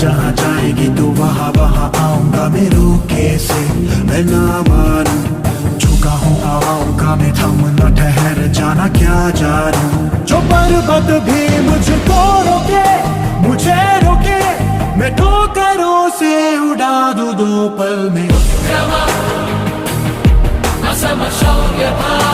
जहाँ जाएगी तू वहाँ वहाँ आऊंगा मैं रोके से, मैं ना मानूं झुका हूँ हवाओं का मैं, थम न ठहर जाना क्या जानूं। जो पर्वत भी मुझको रोके, मुझे रोके, मैं ठोकरों से उड़ा दूं 2 पल में। Come on, I said my show, yeah.